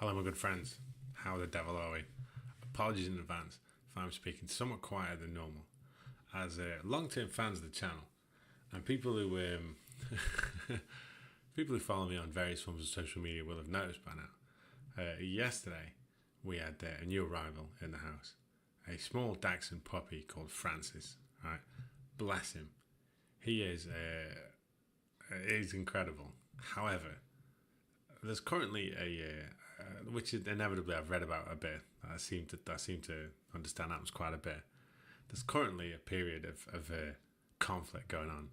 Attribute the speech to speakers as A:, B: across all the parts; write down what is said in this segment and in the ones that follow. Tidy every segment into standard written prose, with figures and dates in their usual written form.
A: Hello, my good friends. How the devil are we? Apologies in advance if I'm speaking somewhat quieter than normal. As long-term fans of the channel and people who people who follow me on various forms of social media will have noticed by now. Yesterday, we had a new arrival in the house. A small Dachshund puppy called Francis. Right, bless him. He is incredible. However, there's currently which is inevitably I've read about a bit. I seem to understand happens quite a bit. There's currently a period of conflict going on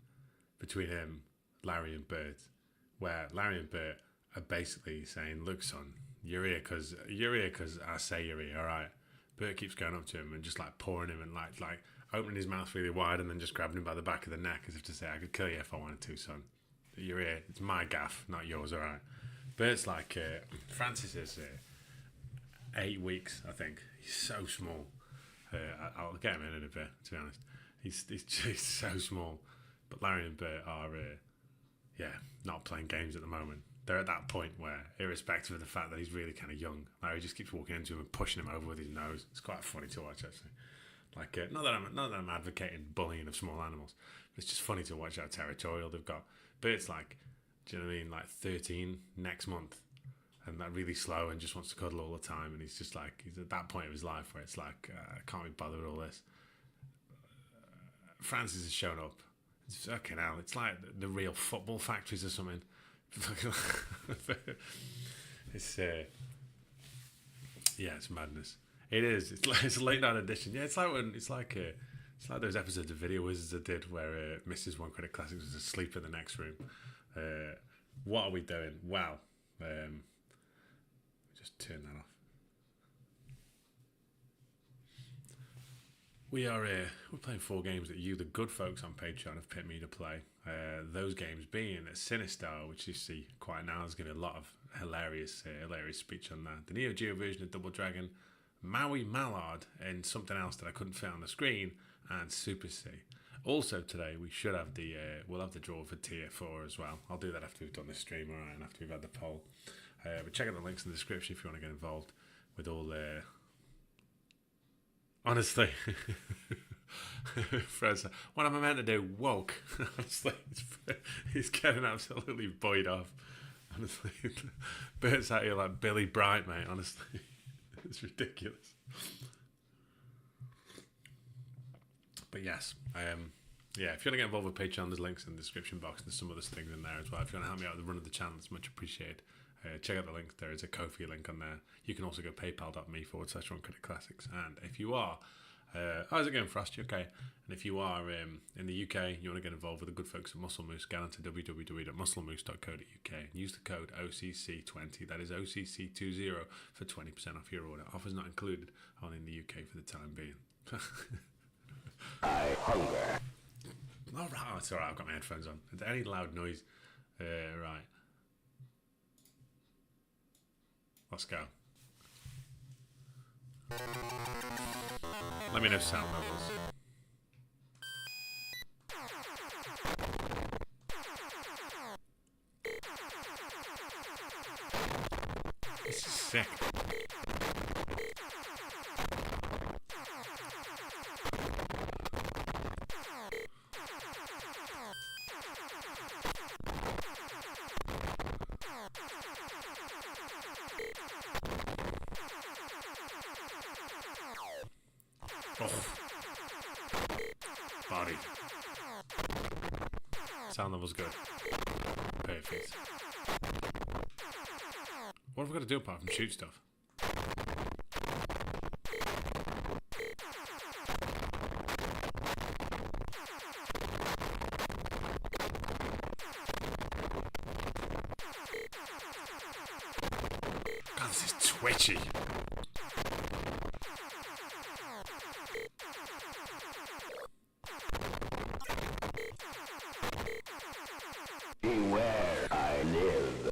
A: between him, Larry, and Bert, where Larry and Bert are basically saying, "Look, son, you're here because I say you're here, all right." Bert keeps going up to him and just like pouring him and like opening his mouth really wide and then just grabbing him by the back of the neck as if to say, "I could kill you if I wanted to, son. You're here. It's my gaff, not yours, all right." Bert's like, Francis is 8 weeks, I think. He's so small. I'll get him in a bit, to be honest. He's just so small. But Larry and Bert are, not playing games at the moment. They're at that point where, irrespective of the fact that he's really kind of young, Larry just keeps walking into him and pushing him over with his nose. It's quite funny to watch, actually. Like, not that I'm advocating bullying of small animals, but it's just funny to watch how territorial they've got. Bert's like, do you know what I mean? Like 13 next month, and that really slow and just wants to cuddle all the time. And he's just like, he's at that point of his life where it's like, I can't be bothered with all this. Francis has shown up. It's fucking hell. It's like the real football factories or something. It's it's madness. It is. It's a late night edition. Yeah, it's like those episodes of Video Wizards I did where Mrs. One Credit Classics was asleep in the next room. What are we doing? Wow. Just turn that off. We're playing 4 games that you, the good folks on Patreon, have picked me to play. Those games being Sinistar, which you see quite now, is going to be a lot of hilarious speech on that. The Neo Geo version of Double Dragon, Maui, Mallard, and something else that I couldn't fit on the screen, and Super C. Also today we should have we'll have the draw for tier 4 as well. I'll do that after we've done this stream, alright, and after we've had the poll. But check out the links in the description if you want to get involved with all the. Honestly, Fred said, "What am I meant to do? Woke." Honestly, he's getting absolutely buoyed off. Honestly, Bert's out here like Billy Bright, mate. Honestly, it's ridiculous. But yes, if you want to get involved with Patreon, there's links in the description box. There's some other things in there as well. If you want to help me out with the run of the channel, it's much appreciated. Check out the link. There is a Ko-fi link on there. You can also go paypal.me/OneCreditClassics. And if you are, how's it going, Frosty? Okay. And if you are in the UK, you want to get involved with the good folks at Muscle Moose, get onto www.musclemoose.co.uk and use the code OCC20. That is OCC20 for 20% off your order. Offers not included, only in the UK for the time being.
B: I hunger.
A: All right, it's all right. I've got my headphones on. Is there any loud noise? Right. Let's go. Let me know sound levels. This is sick. Body. Sound level's good. Perfect. What have we got to do apart from shoot stuff? God, this is twitchy.
B: Beware, I live.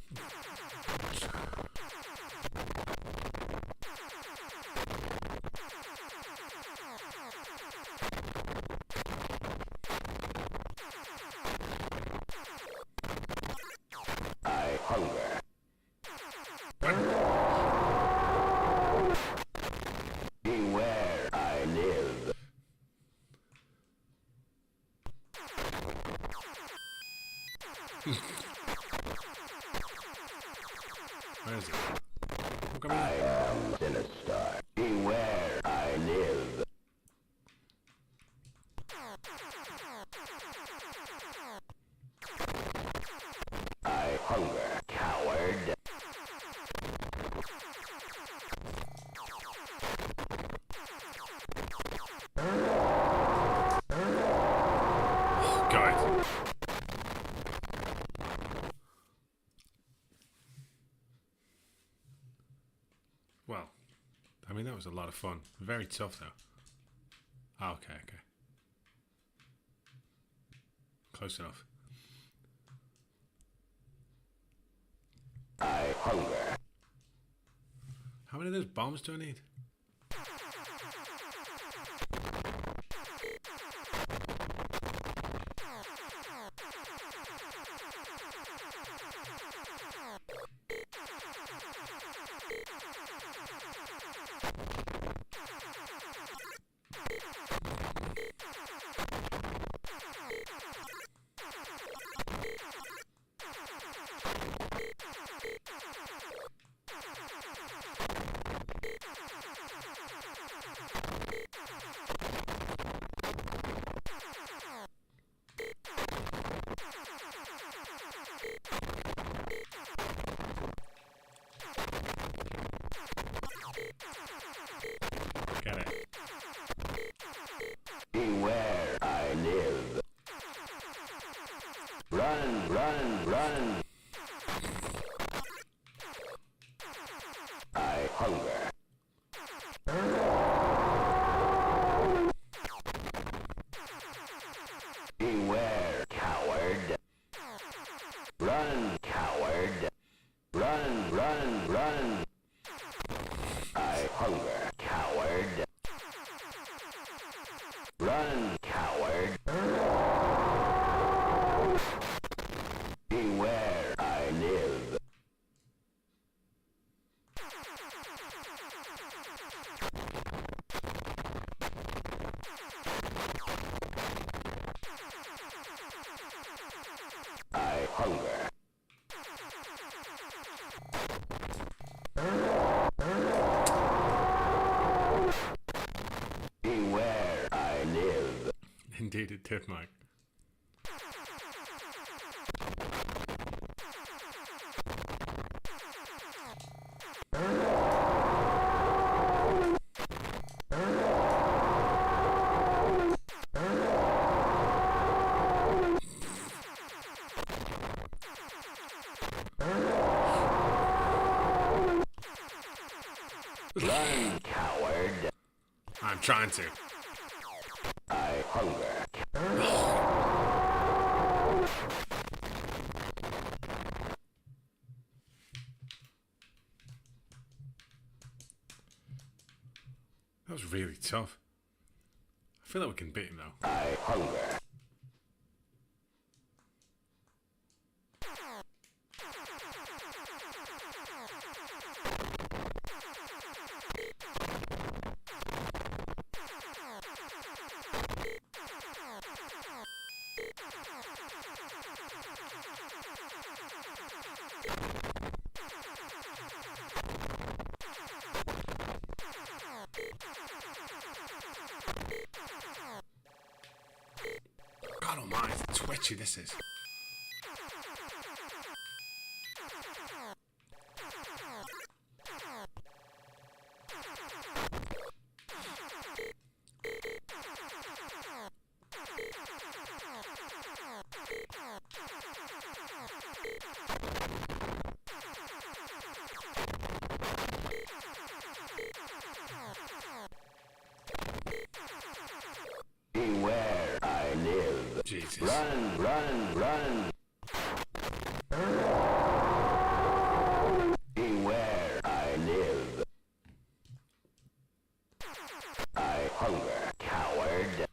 B: I hunger.
A: Where is it? Look at me.
B: I am Sinistar. Beware, I live. I hunger, coward.
A: Got it. Well, I mean, that was a lot of fun. Very tough, though. Oh, okay. Close enough.
B: I hunger.
A: How many of those bombs do I need? Get it.
B: Beware, I live. Run, run, run. I hunger. Beware, coward. Run, coward. Run, run, run. I hunger, coward. Run, coward. Beware, I live. I hunger. Beware, I live.
A: Indeed, it did, Mike.
B: Run, coward.
A: I'm trying to.
B: I hunger.
A: That was really tough. I feel like we can beat him though.
B: I hunger.
A: God almighty, how twitchy this is.
B: Beware, I live.
A: Jesus.
B: Run, run, run. Beware, I live. I hunger, coward.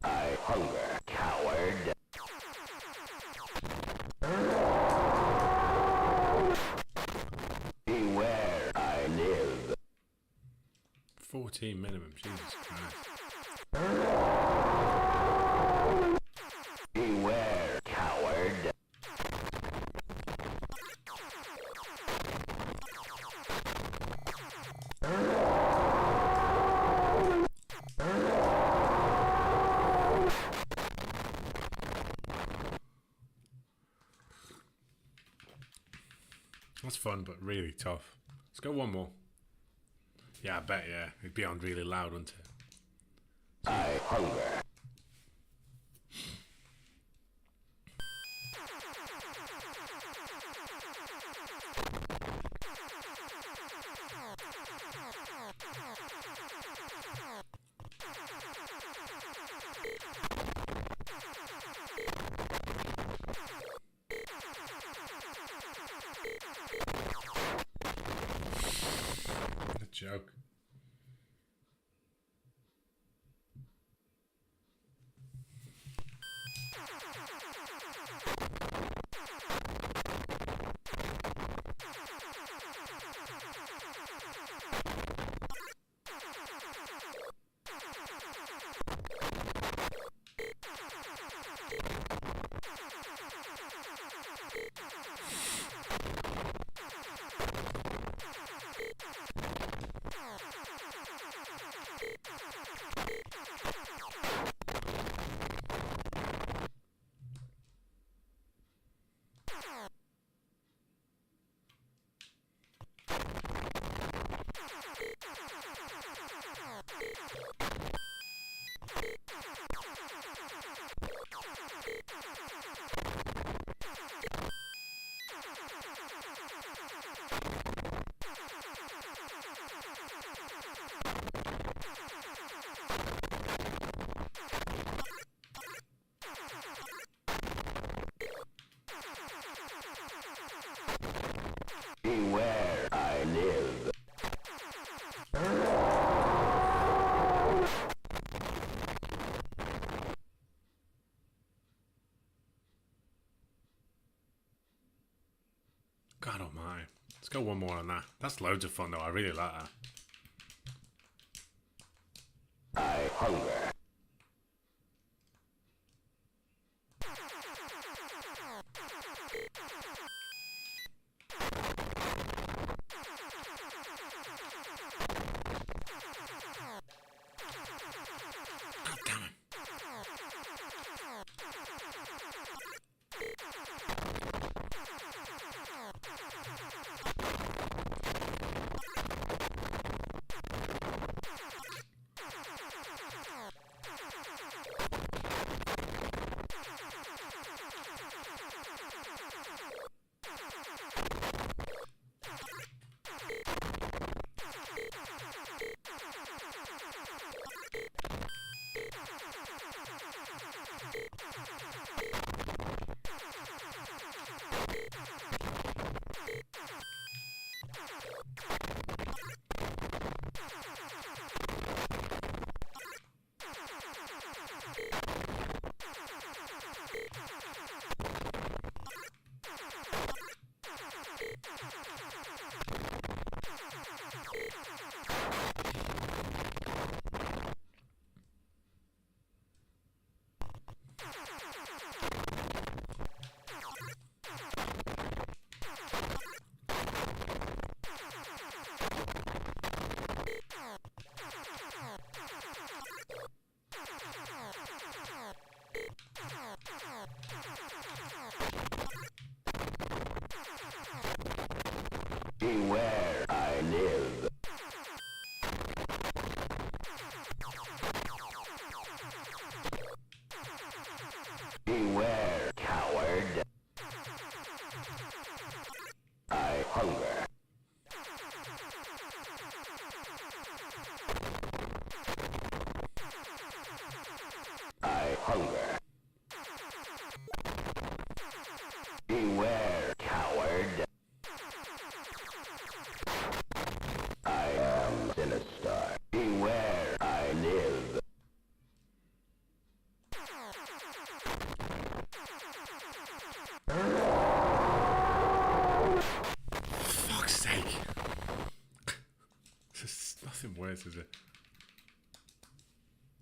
B: I hunger, coward. Beware, I live.
A: 14 minimum, Jesus Christ. That's fun, but really tough. Let's go one more. Yeah, I bet, yeah. It'd be on really loud, wouldn't it?
B: I hunger.
A: A joke. Beware, I live. God almighty. Let's go one more on that. That's loads of fun though. I really like that.
B: I hunger.
A: God damn it.
B: Beware, I live. Beware, coward. I hunger. I hunger. Beware, coward. I am Sinistar. Beware, I live.
A: Fuck's sake. There's nothing worse, is it?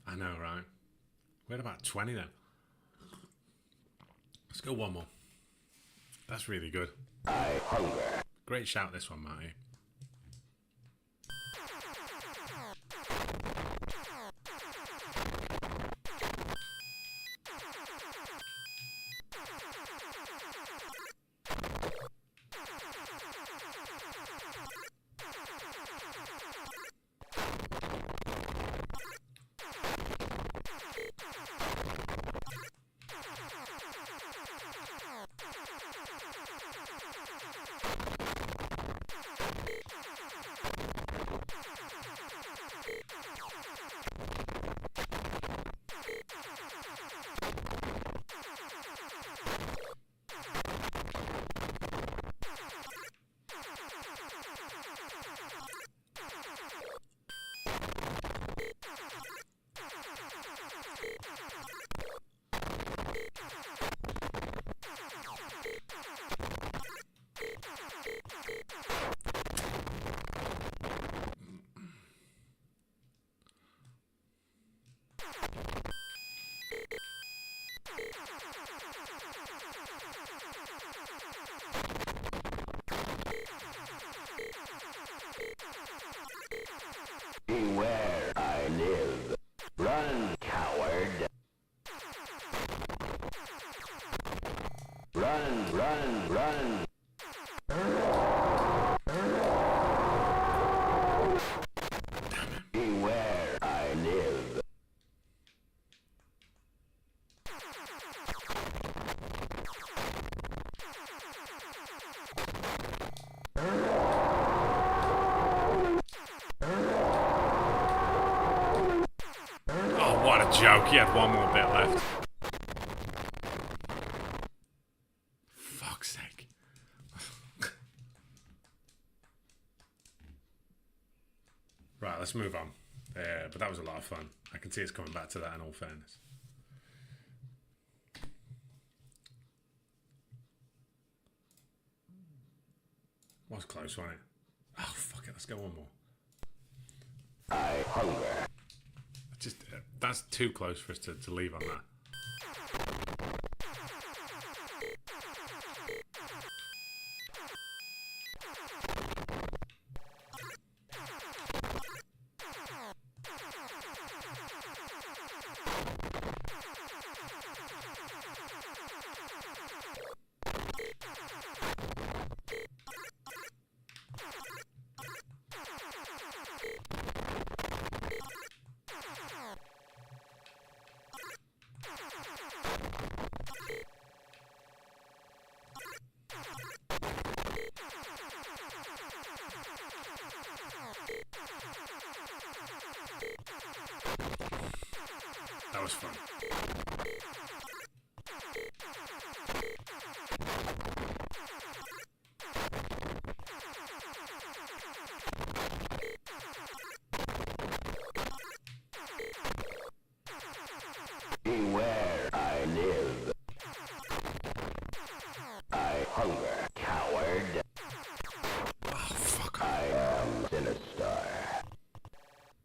A: I know, right? We're at about 20 then. Let's go one more. That's really good.
B: I hunger.
A: Great shout, this one, Matty.
B: Beware, I live. Run, coward. Run, run, run. Beware, I live.
A: Oh, what a joke. He had one more bit left. Fuck's sake. Right, let's move on. But that was a lot of fun. I can see it's coming back to that in all fairness. Was close, wasn't it? Oh, fuck it. Let's go one more.
B: I hunger.
A: Just that's too close for us to leave on that. That was fun.
B: Beware, I live. I hunger, coward.
A: Oh, fuck.
B: I am Sinistar.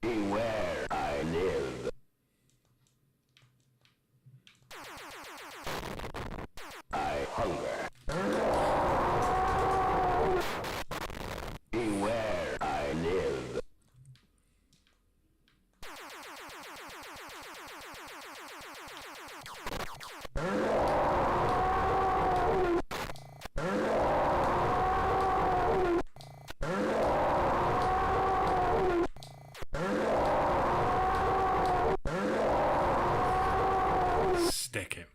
B: Beware, I live. I hunger. Beware, I live.
A: Stick it.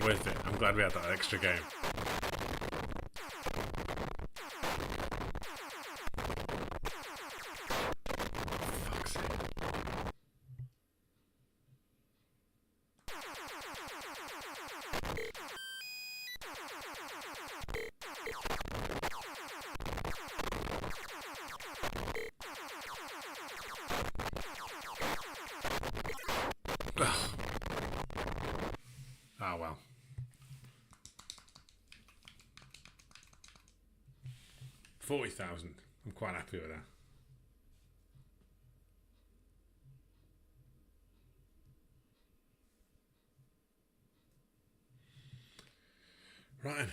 A: Worth it. I'm glad we had that extra game. Fuck's sake. Oh well. $40,000. I'm quite happy with that. Right.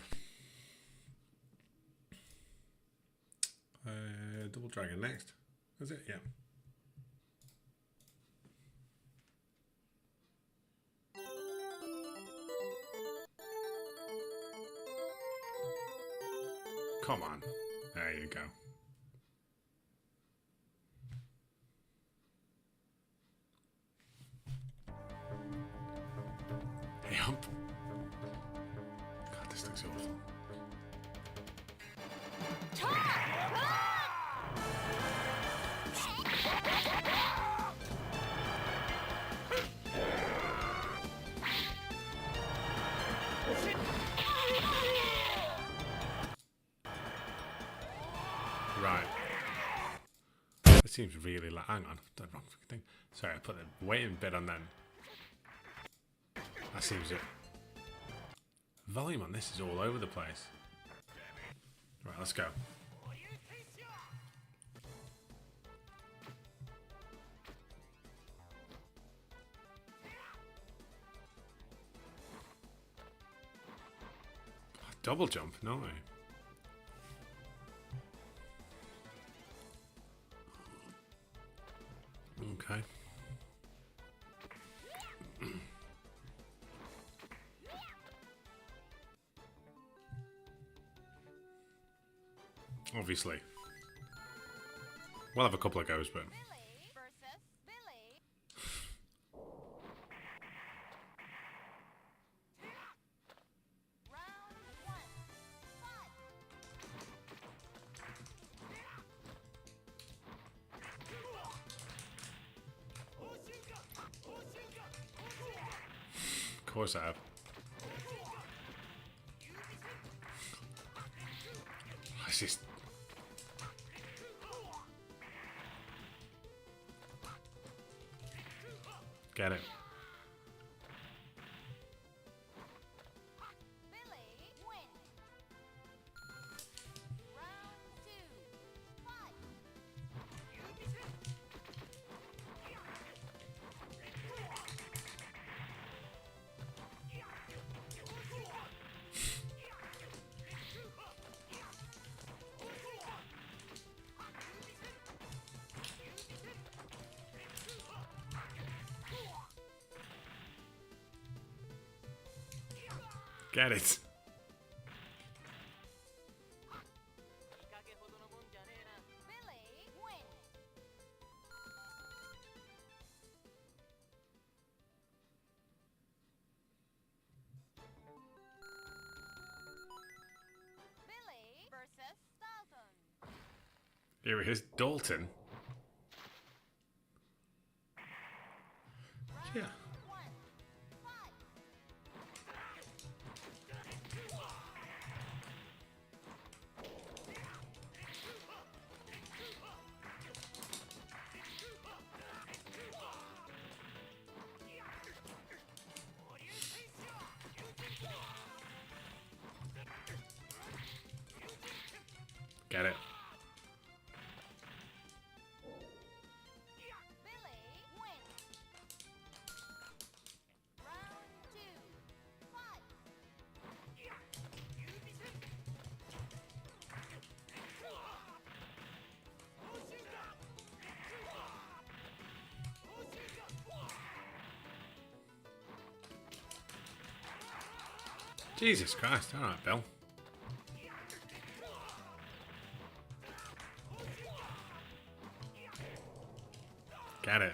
A: Double Dragon next. Is it? Yeah. Come on. There you go. Hey, hump. God, this looks awful. seems really like. Hang on, the wrong thing. Sorry, I put the waiting bit on then. That seems it. Volume on this is all over the place. Right, let's go. Double jump? No way. Okay. Obviously. We'll have a couple of goes, but... Of course I have. It's just... Get it. Get it. Here he is, Dalton. Yeah. Get it. Jesus Christ, alright, Bill. Get it.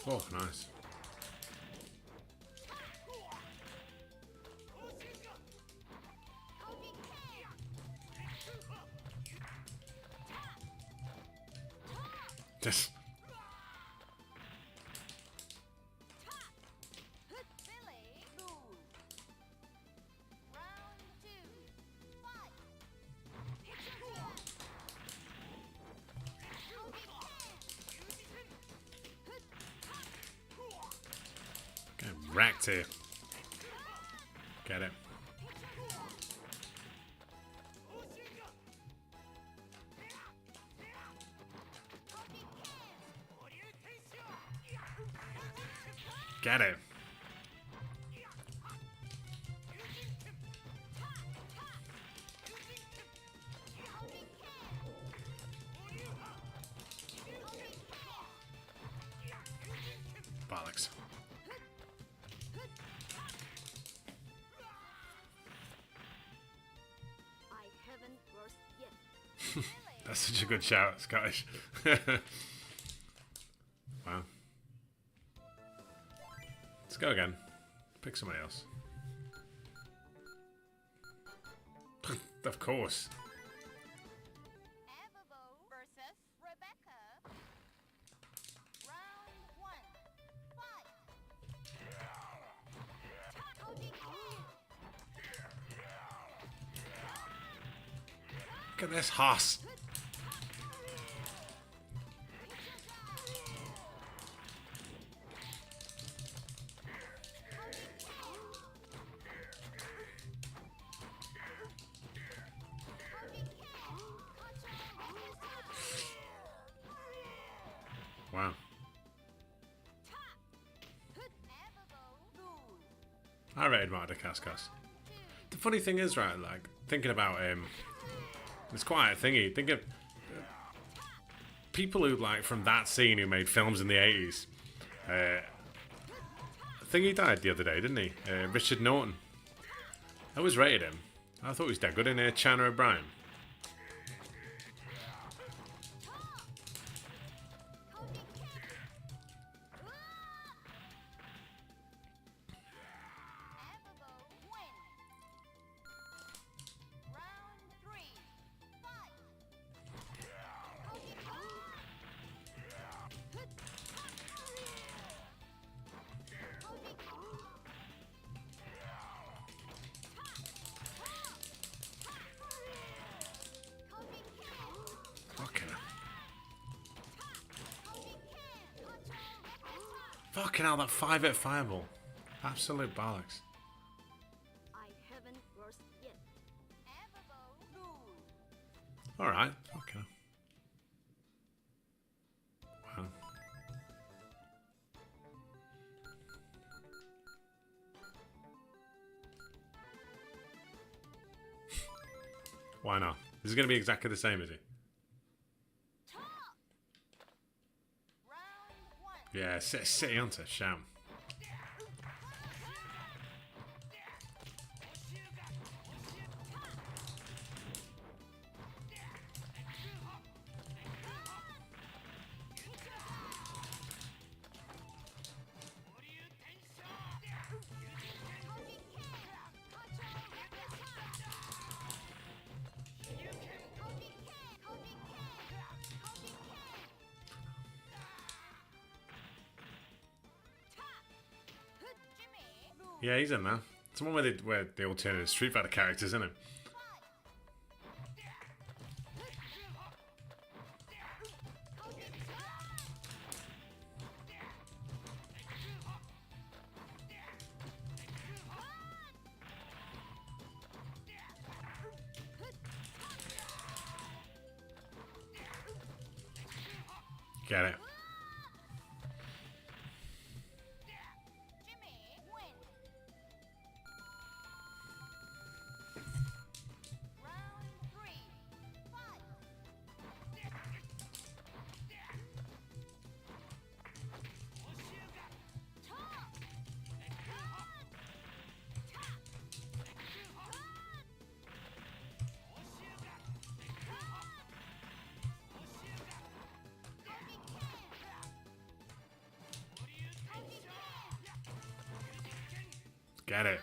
A: Oh, nice. Just... Wrecked here. Get it. Get it. Bollocks. That's such a good shout, Scottish. Wow. Let's go again. Pick somebody else. Of course. Look at this horse. Wow. I rated Marta Cascos. The funny thing is, right, like, thinking about it's quite a thingy. Think of people who, like, from that scene who made films in the 80s. I think he died the other day, didn't he? Richard Norton. I always rated him. I thought he was dead good in China O'Brien. Fucking hell, that 5-hit fireball. Absolute bollocks.
C: I haven't burst yet.
A: Alright, okay. Wow. Why not? This is going to be exactly the same, is it? Yeah, City Hunter, sham. Yeah, he's in there. It's the one where they all turn into Street Fighter characters, isn't it? Get it. Get it.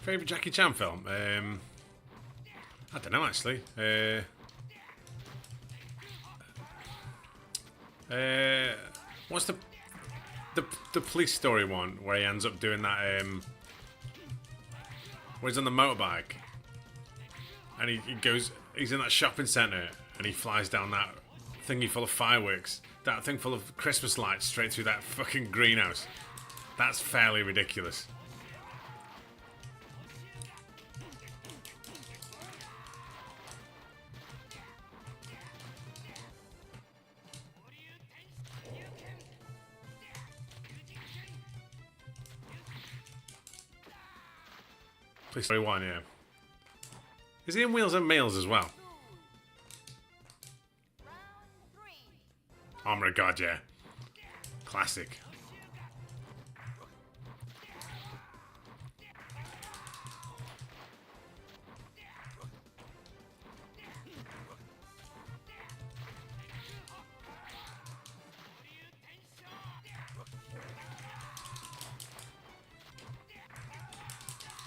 A: Favorite Jackie Chan film? I don't know actually. What's the police story one where he ends up doing that? Where he's on the motorbike And he goes, he's in that shopping centre and he flies down that thingy full of fireworks, that thing full of Christmas lights straight through that fucking greenhouse. That's fairly ridiculous. Please, sorry, one, yeah. Is he in Wheels and Meals as well? Oh my god, yeah. Classic.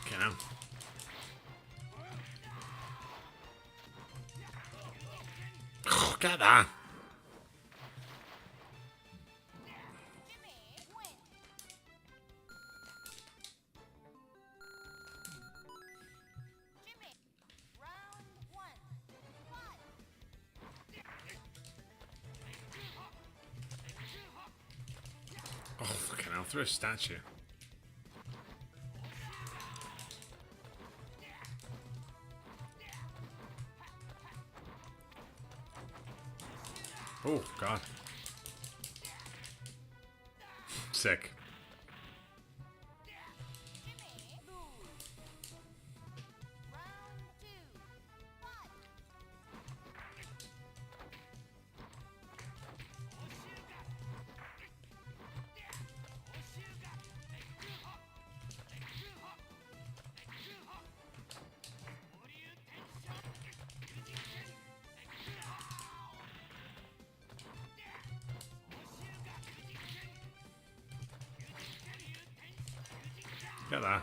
A: Okay, now. Oh, get that. Oh, fucking hell, through a statue. Oh, God. Sick. Get that.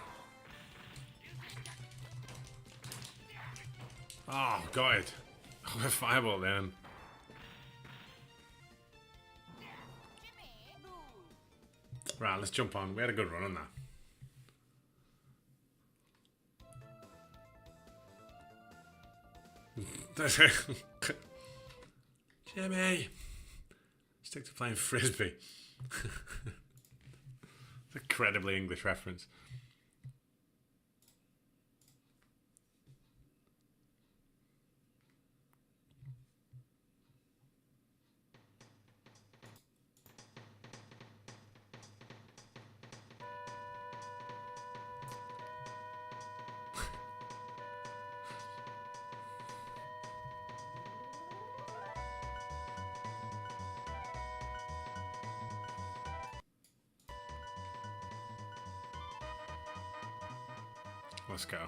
A: Oh, got it. Oh, a fireball then. Right, let's jump on. We had a good run on that. Jimmy! Stick to playing frisbee. Incredibly English reference. Let's go.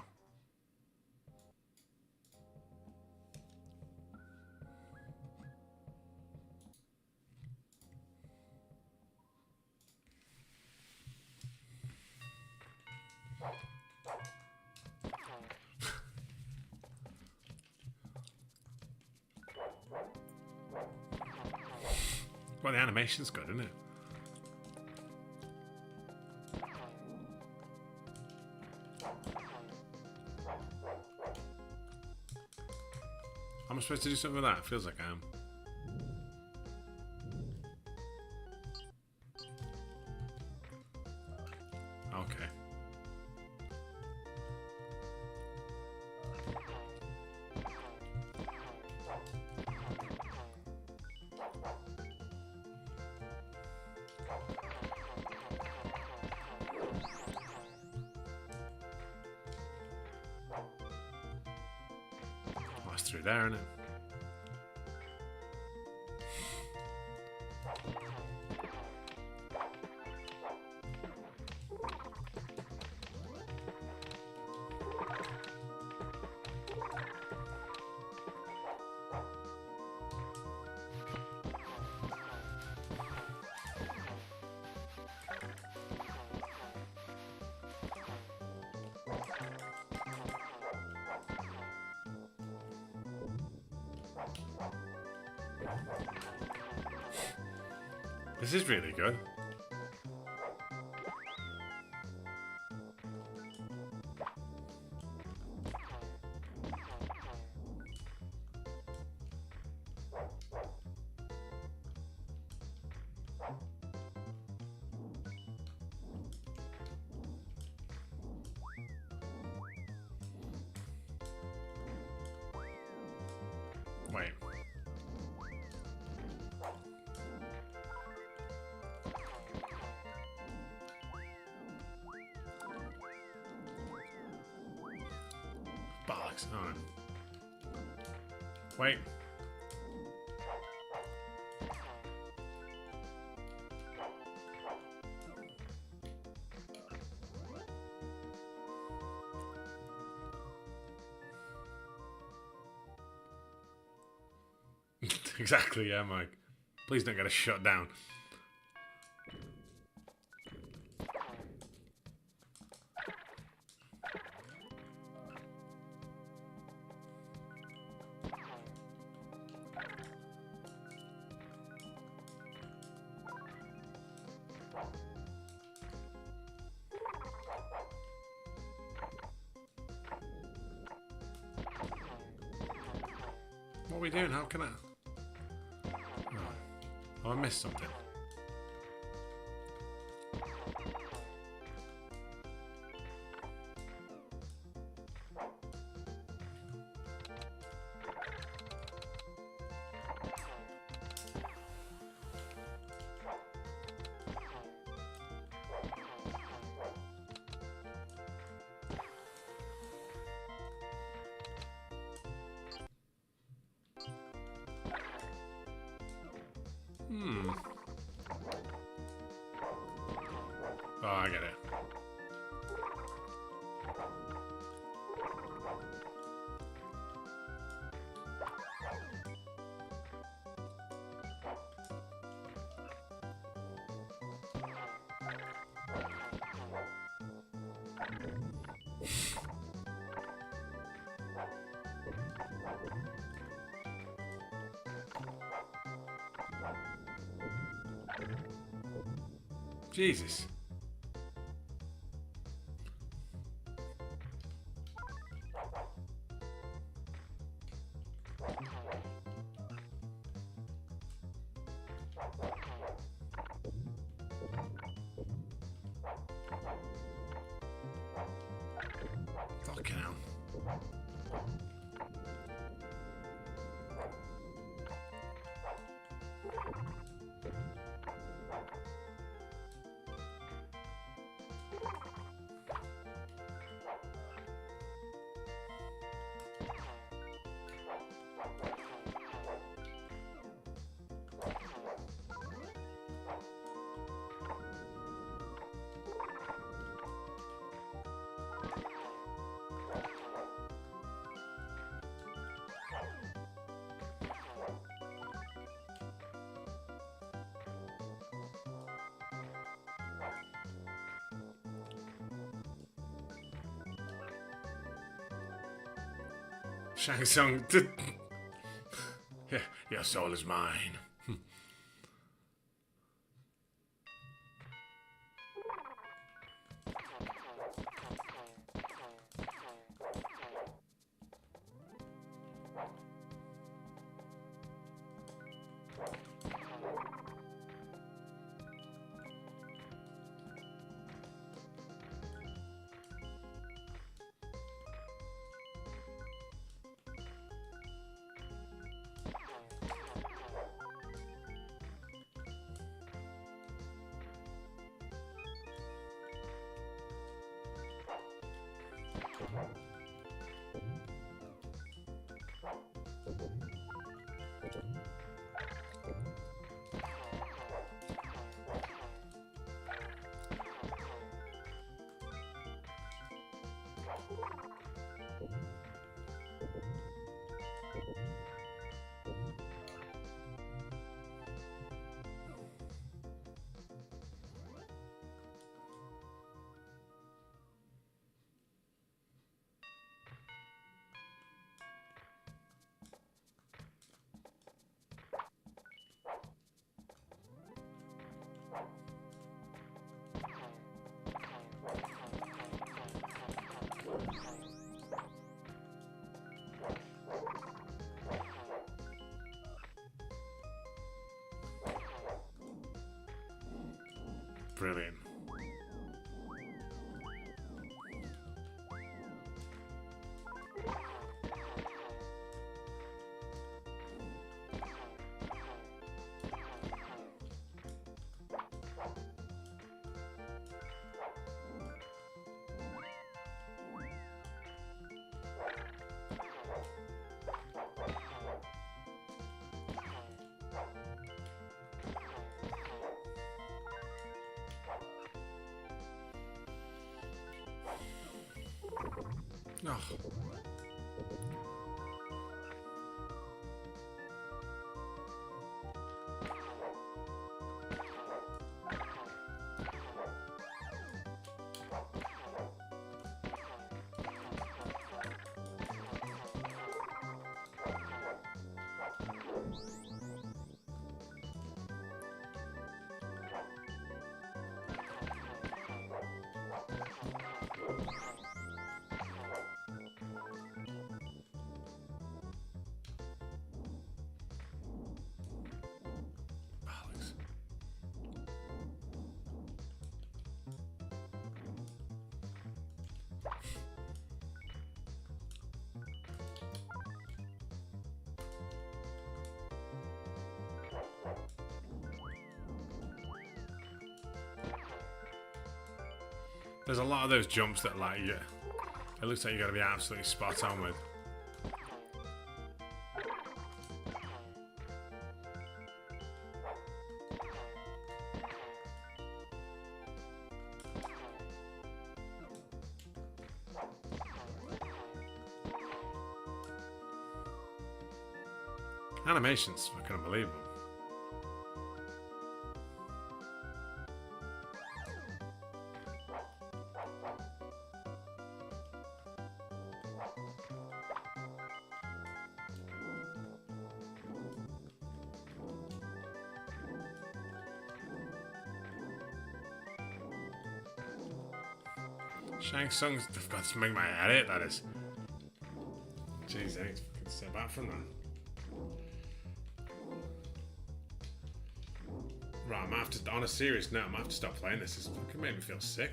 A: Well, the animation's good, isn't it? Am I supposed to do something with that? It feels like I am. Okay. That's through there, isn't it? This is really good. Wait. Bollocks. Oh. Wait. Exactly, yeah, Mike. Please don't get us shut down. What are we doing? How can I... Oh, I missed something. Oh, I get it. Jesus. Fucking hell. Shang Tsung. Yeah, your soul is mine. Brilliant. Oh. Bollocks. There's a lot of those jumps that, like, yeah, it looks like you got to be absolutely spot on with. Animation's fucking unbelievable. Shang Tsung's, I've got to make my edit, that is. Jeez, I need to fucking step back from that. Right, I'm gonna have to, on a serious note, I'm gonna have to stop playing this. It's fucking made me feel sick.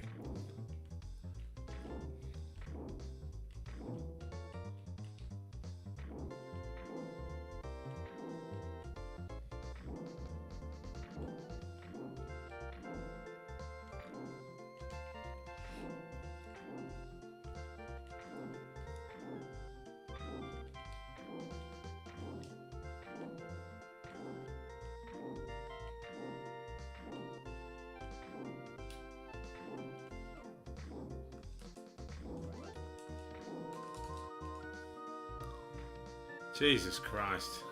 A: Jesus Christ.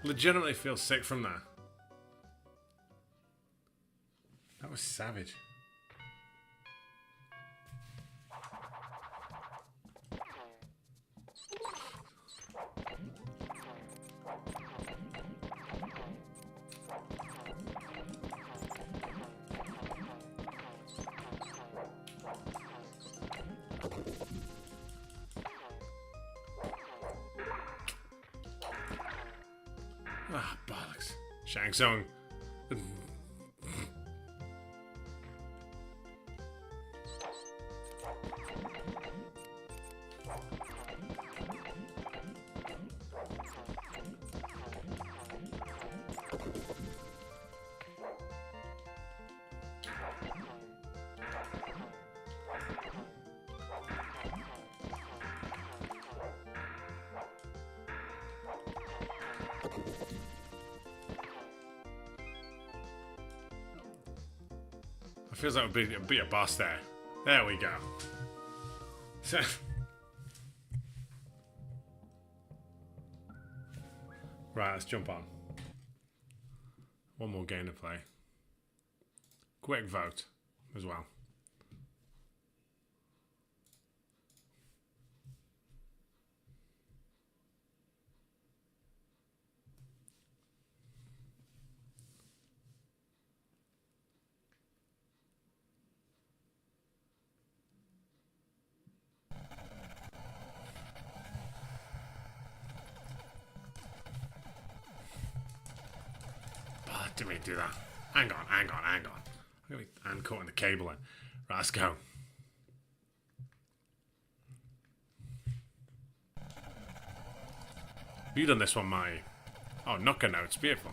A: Legitimately feel sick from that. That was savage. Ah, bollocks. Shang Tsung. Feels like it'd be a boss there. There we go. Right, let's jump on. One more game to play. Quick vote as well. Didn't mean to do that. Hang on. I'm caught in the cable in. Right, let's go. Have you done this one, Maui? Oh, Knocker notes. Beautiful.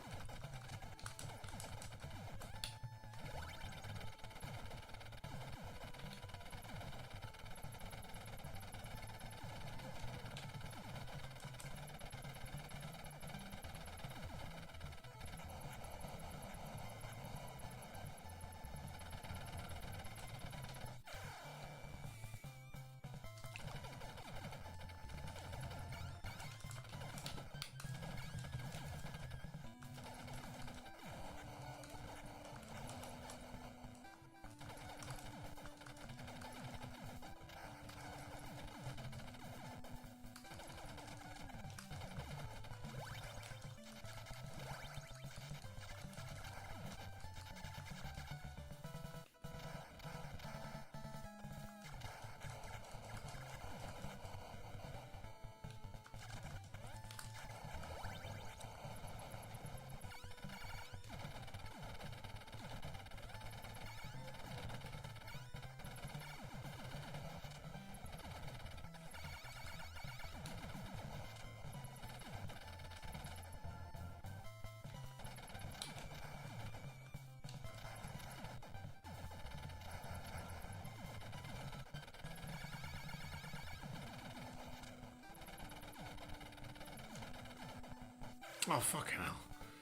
A: Oh, fucking hell.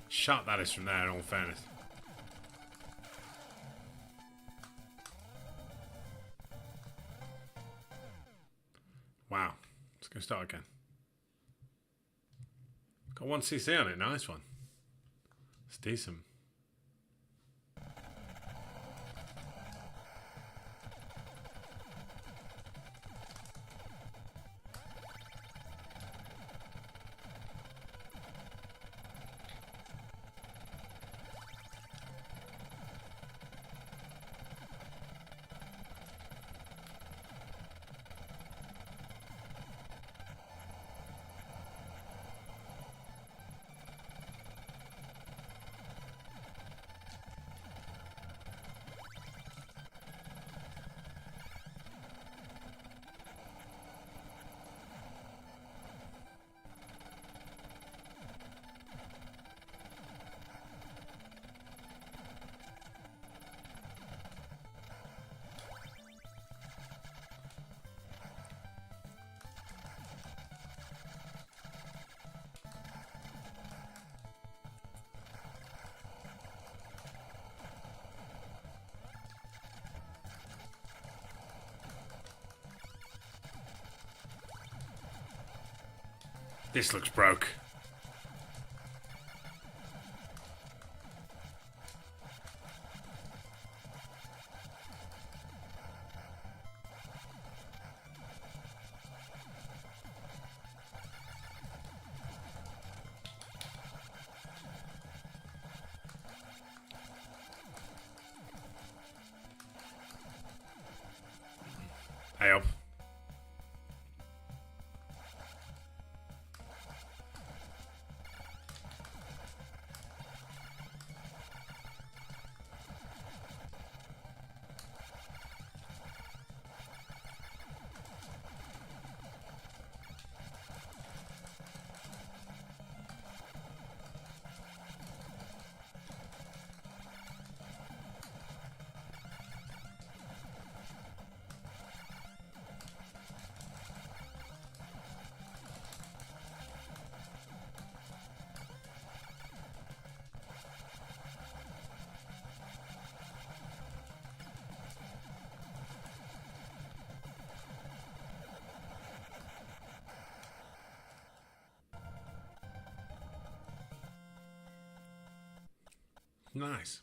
A: Sharp that is from there, in all fairness. Wow. Let's go start again. Got 1 CC on it. Nice one. It's decent. This looks broke. Hey up. Nice.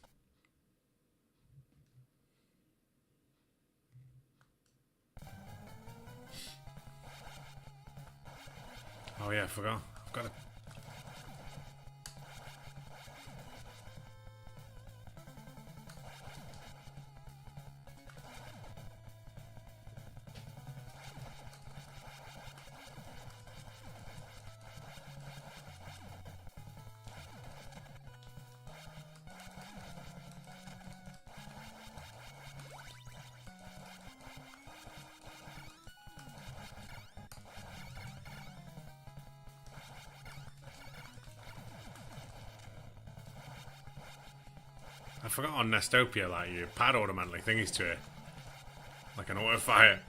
A: Oh yeah, I forgot. I've got to... I forgot on Nestopia, like, you pad automatically thingies to it. Like an auto fire.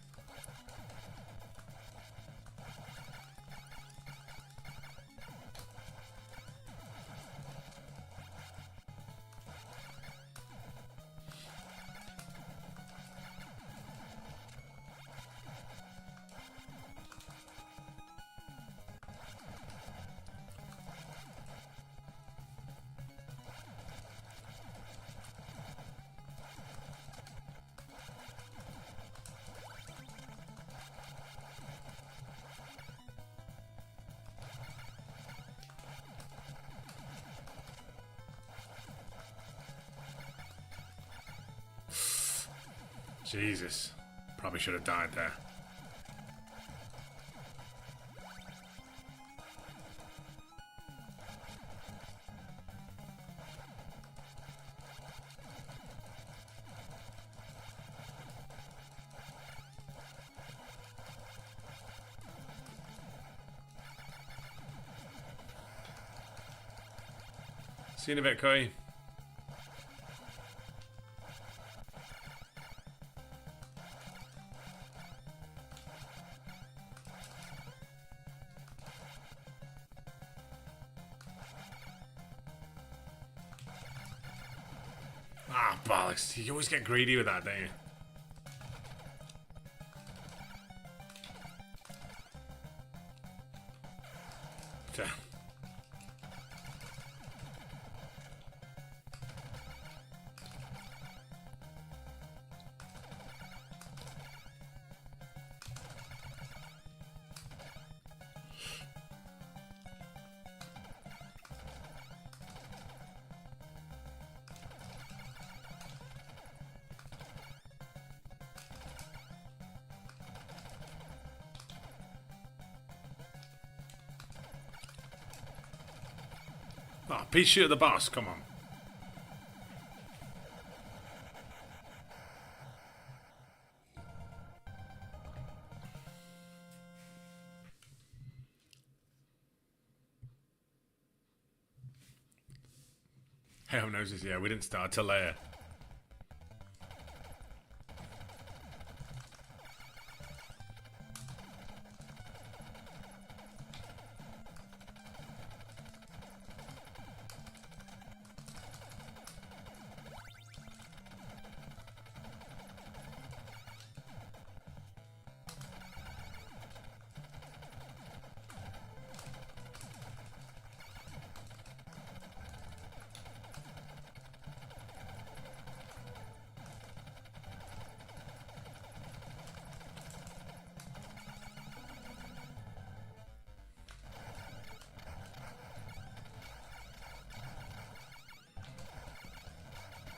A: Jesus. Probably should have died there. See you in a bit, Cody. Ah, bollocks. You always get greedy with that, don't you? Damn. Oh, please shoot the boss. Come on. Hell knows this. Yeah, we didn't start till later.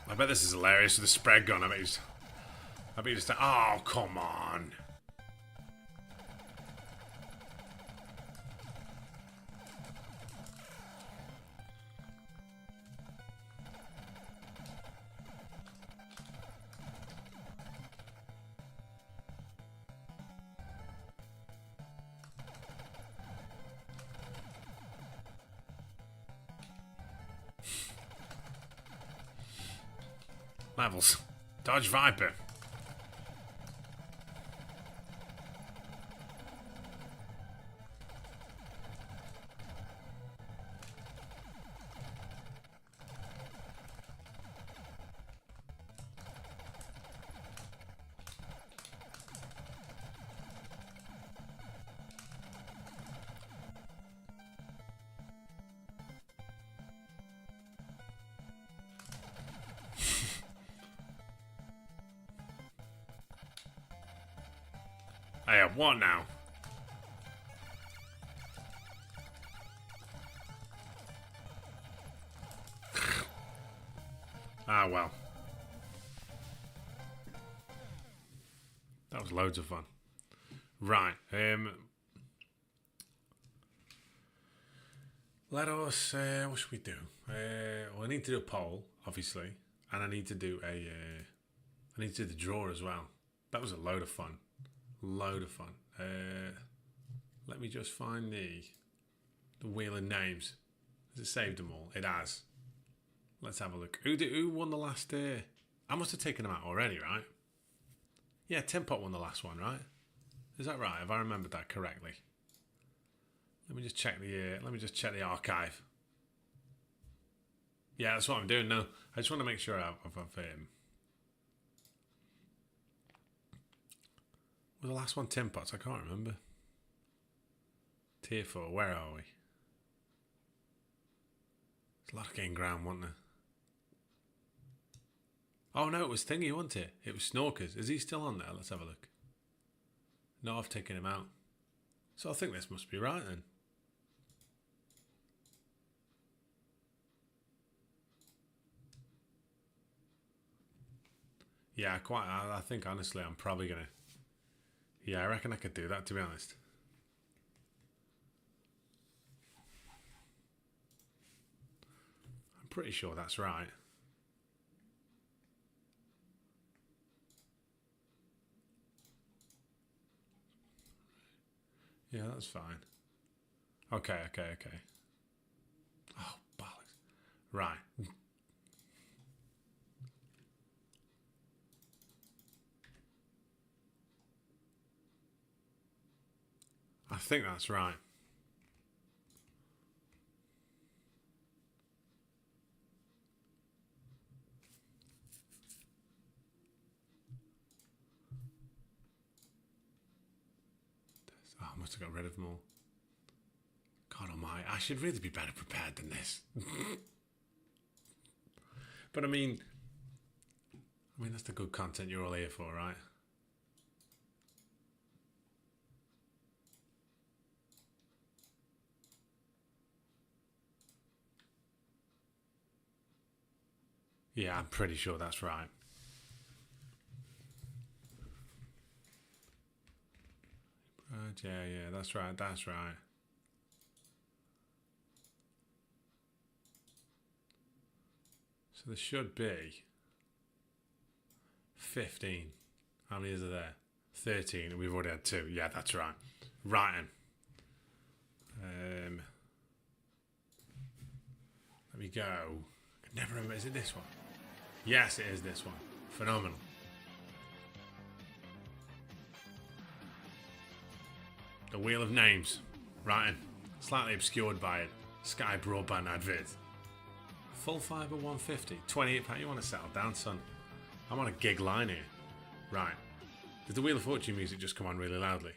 A: I bet this is hilarious with the spread gun. I bet you just. Oh, come on. Levels. Dodge Viper. I have one now. Ah, well. That was loads of fun. Right. Let us. What should we do? Well, I need to do a poll, obviously, and I need to do I need to do the draw as well. That was a load of fun. Load of fun. Let me just find the wheel of names. Has it saved them all? It has. Let's have a look. Who won the last? I must have taken them out already, right? Yeah, Tin Pot won the last one, right? Is that right? Have I remembered that correctly? Let me just check the. Let me just check the archive. Yeah, that's what I'm doing now. I just want to make sure I've was the last one Tin Pots? I can't remember. Tier 4, where are we? There's a lot of getting ground, wasn't there? Oh no, it was Thingy, wasn't it? It was Snorkers. Is he still on there? Let's have a look. No, I've taken him out. So I think this must be right then. Yeah, quite. I think honestly I'm probably going to... Yeah, I reckon I could do that, to be honest. I'm pretty sure that's right. Yeah, that's fine. Okay. Oh, bollocks. Right. I think that's right. Oh, I must have got rid of them all. God almighty, I should really be better prepared than this. But I mean, that's the good content you're all here for, right? Yeah, I'm pretty sure that's right. Yeah, that's right, that's right. So there should be 15. How many is there? 13, and we've already had 2. Yeah, that's right. Right. Let me go. I can never remember. Is it this one? Yes, it is this one. Phenomenal. The Wheel of Names. Right. Slightly obscured by it. Sky Broadband advert. Full fibre 150. £28. You want to settle down, son? I'm on a gig line here. Right. Did the Wheel of Fortune music just come on really loudly?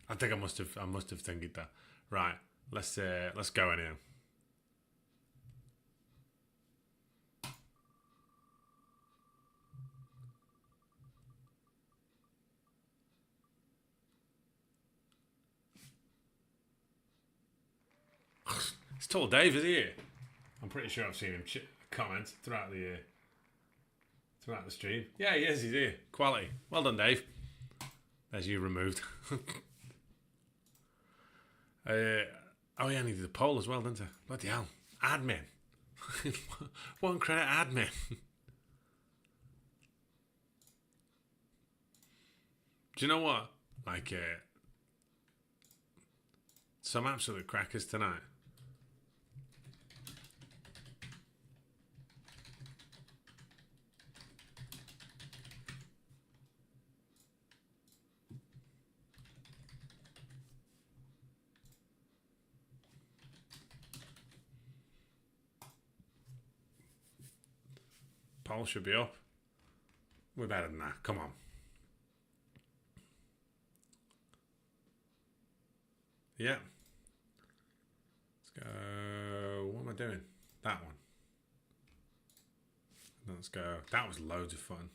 A: I think I must have thingied that. Right. Let's go anyhow. It's Tall Dave, is he here? I'm pretty sure I've seen him comment throughout the stream. Yeah, he is. He's here. Quality. Well done, Dave. There's you removed. Oh yeah, I needed a poll as well, didn't I? Bloody hell. Admin. One credit admin. Do you know what? Like, some absolute crackers tonight. Poll should be up. We're better than that. Come on. Yeah. Let's go. What am I doing? That one. Let's go. That was loads of fun.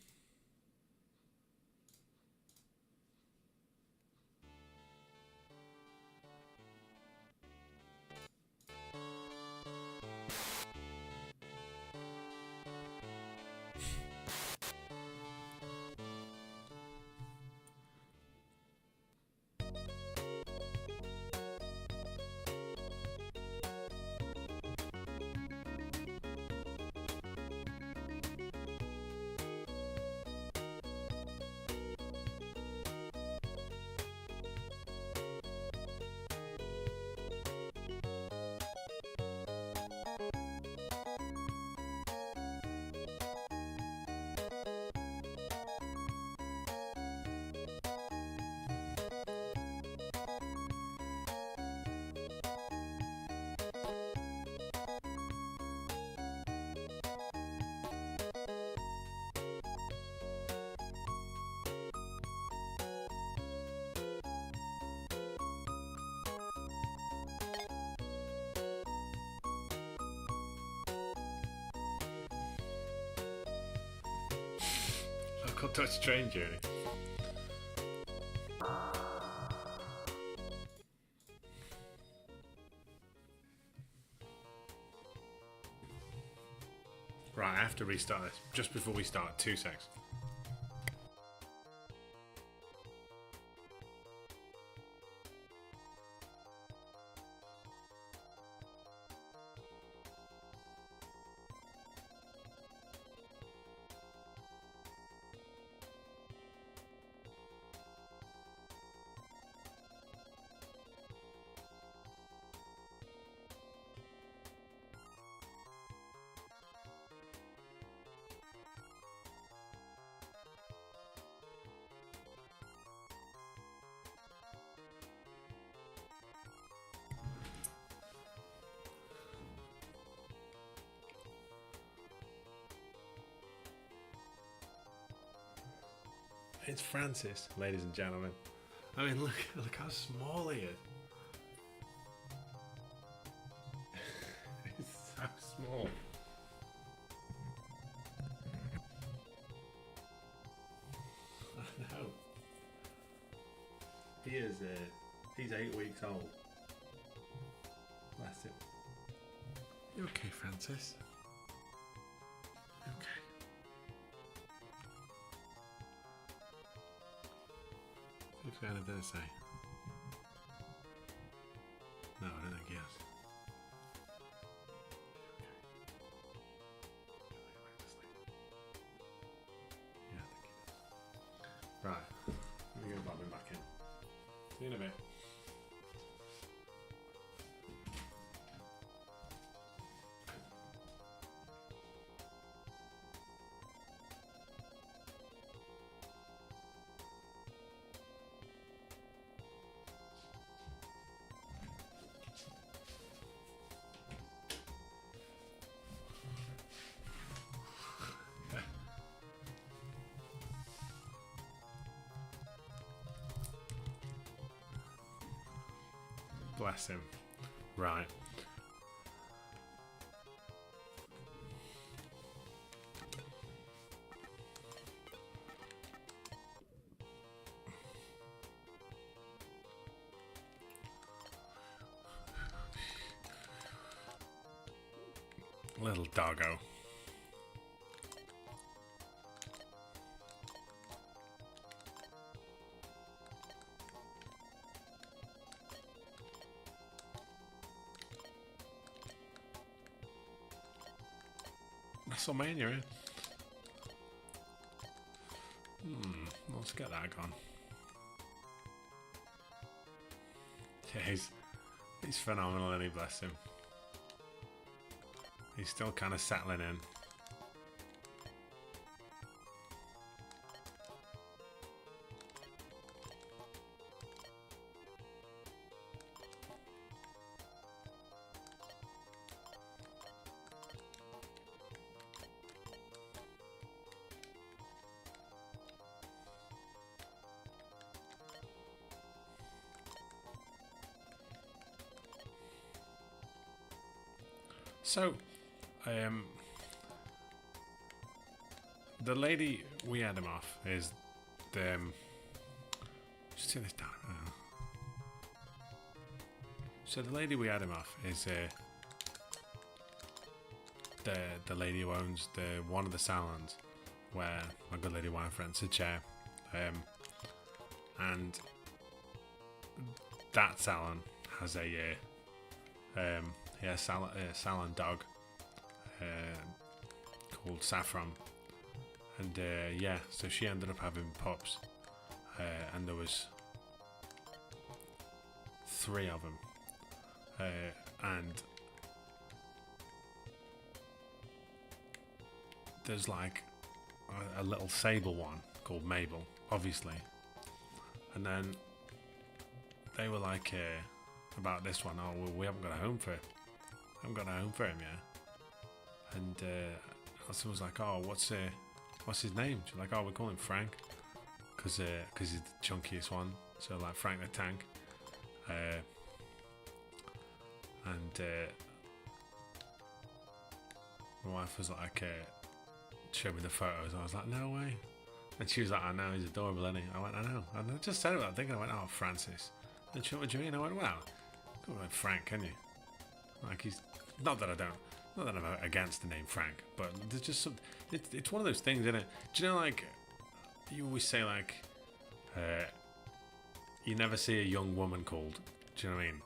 A: Local touch train journey. Right, I have to restart this. Just before we start, 2 secs. It's Francis, ladies and gentlemen. I mean, look how small he is. He's so small. I know. He is. He's 8 weeks old. Bless him. You okay, Francis? You okay? See if we had anything to say. No, I don't think he has. Yeah, I think he does. Right. Let me go Bob him back in. See you in a bit. Bless him. Right. Little doggo. WrestleMania, eh? Let's get that gone. Yeah, he's phenomenal, and he bless him. He's still kind of settling in. So, the lady we had him off is the. Just turn this down. So the lady we had him off is the lady who owns one of the salons where my good lady wife rents a chair, and that salon has a salon dog called Saffron, and so she ended up having pups, and there was 3 of them, and there's like a little sable one called Mabel, obviously, and then they were like about this one, oh well, we haven't got a home for it. I haven't got a home for him yet. And Alison was like, oh, what's his name? She's like, oh, we call him Frank, because he's the chunkiest one. So like Frank the Tank. And my wife was like, showed me the photos. I was like, no way. And she was like, I know, he's adorable, isn't he? I went, I know. And I just said it without thinking. I went, oh, Francis. And she went, what do you mean? I went, well, you can't go Frank, can you? Like, he's not that I'm against the name Frank, but there's just some. It's one of those things, isn't it? Do you know, like, you always say, like, you never see a young woman called, do you know what I mean,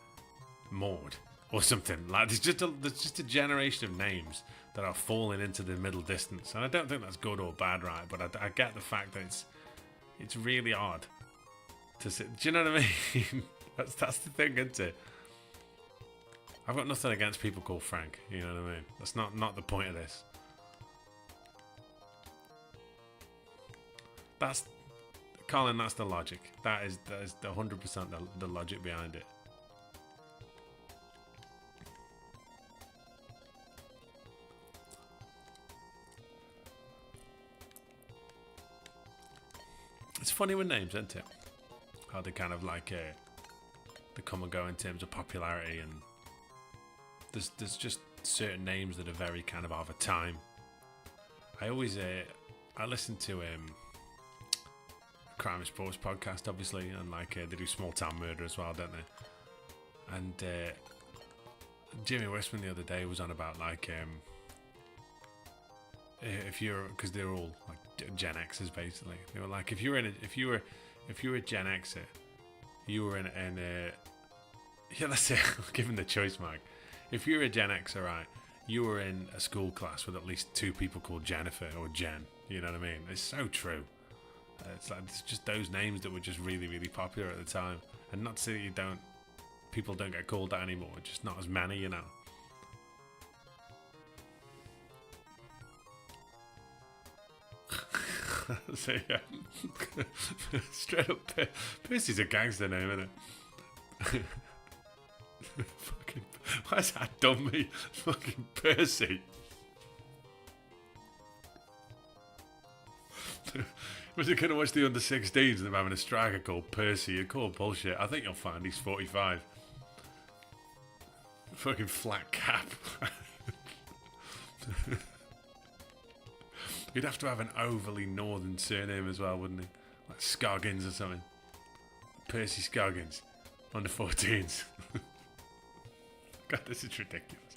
A: Maud or something. Like, there's just a generation of names that are falling into the middle distance, and I don't think that's good or bad, right? But I get the fact that it's really odd to say. Do you know what I mean? that's the thing, isn't it? I've got nothing against people called Frank, you know what I mean? That's not the point of this. That's, Colin, that's the logic. That is the 100% the logic behind it. It's funny with names, isn't it? How they kind of like they come and go in terms of popularity, and there's just certain names that are very kind of a time. I always I listen to Crime and Sports podcast, obviously, and like they do Small Town Murder as well, don't they? And Jimmy Westman the other day was on about like if you're, because they're all like Gen Xers basically. They were like, if you were a Gen Xer, you were in yeah, that's it. Given the choice, Mike. If you're a Gen Xer, right, you were in a school class with at least 2 people called Jennifer or Jen. You know what I mean? It's so true. It's just those names that were just really, really popular at the time. And not to say that people don't get called that anymore. Just not as many, you know. So yeah, straight up, Percy's a gangster name, isn't it? Fucking, why's that done me? Fucking Percy. Was it gonna watch the under-16s and them having a striker called Percy? You call bullshit. I think you'll find he's 45. Fucking flat cap. He'd have to have an overly northern surname as well, wouldn't he? Like Scoggins or something. Percy Scoggins. Under 14s. God, this is ridiculous.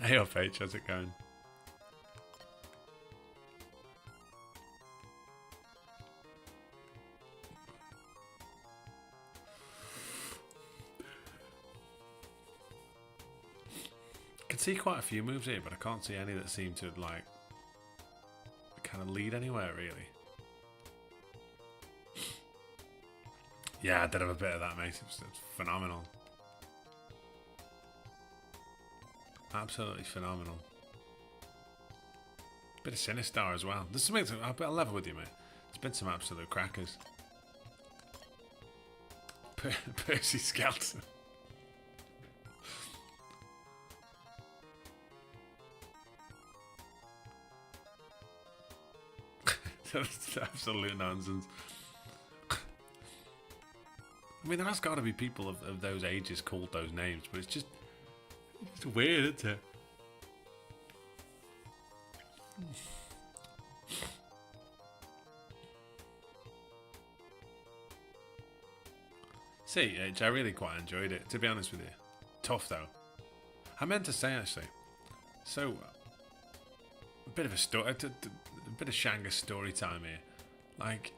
A: Hey up, H, how's it going? I can see quite a few moves here, but I can't see any that seem to like kind of lead anywhere really. Yeah, I did have a bit of that, mate. It's phenomenal. Absolutely phenomenal. Bit of Sinistar as well. This is a bit of level with you, mate. It's been some absolute crackers. Percy Skelton. That's absolute nonsense. I mean, there has got to be people of those ages called those names, but it's weird, isn't it? See, I really quite enjoyed it, to be honest with you. Tough, though. I meant to say, actually, so, a bit of a story, a bit of Shanghai story time here. Like,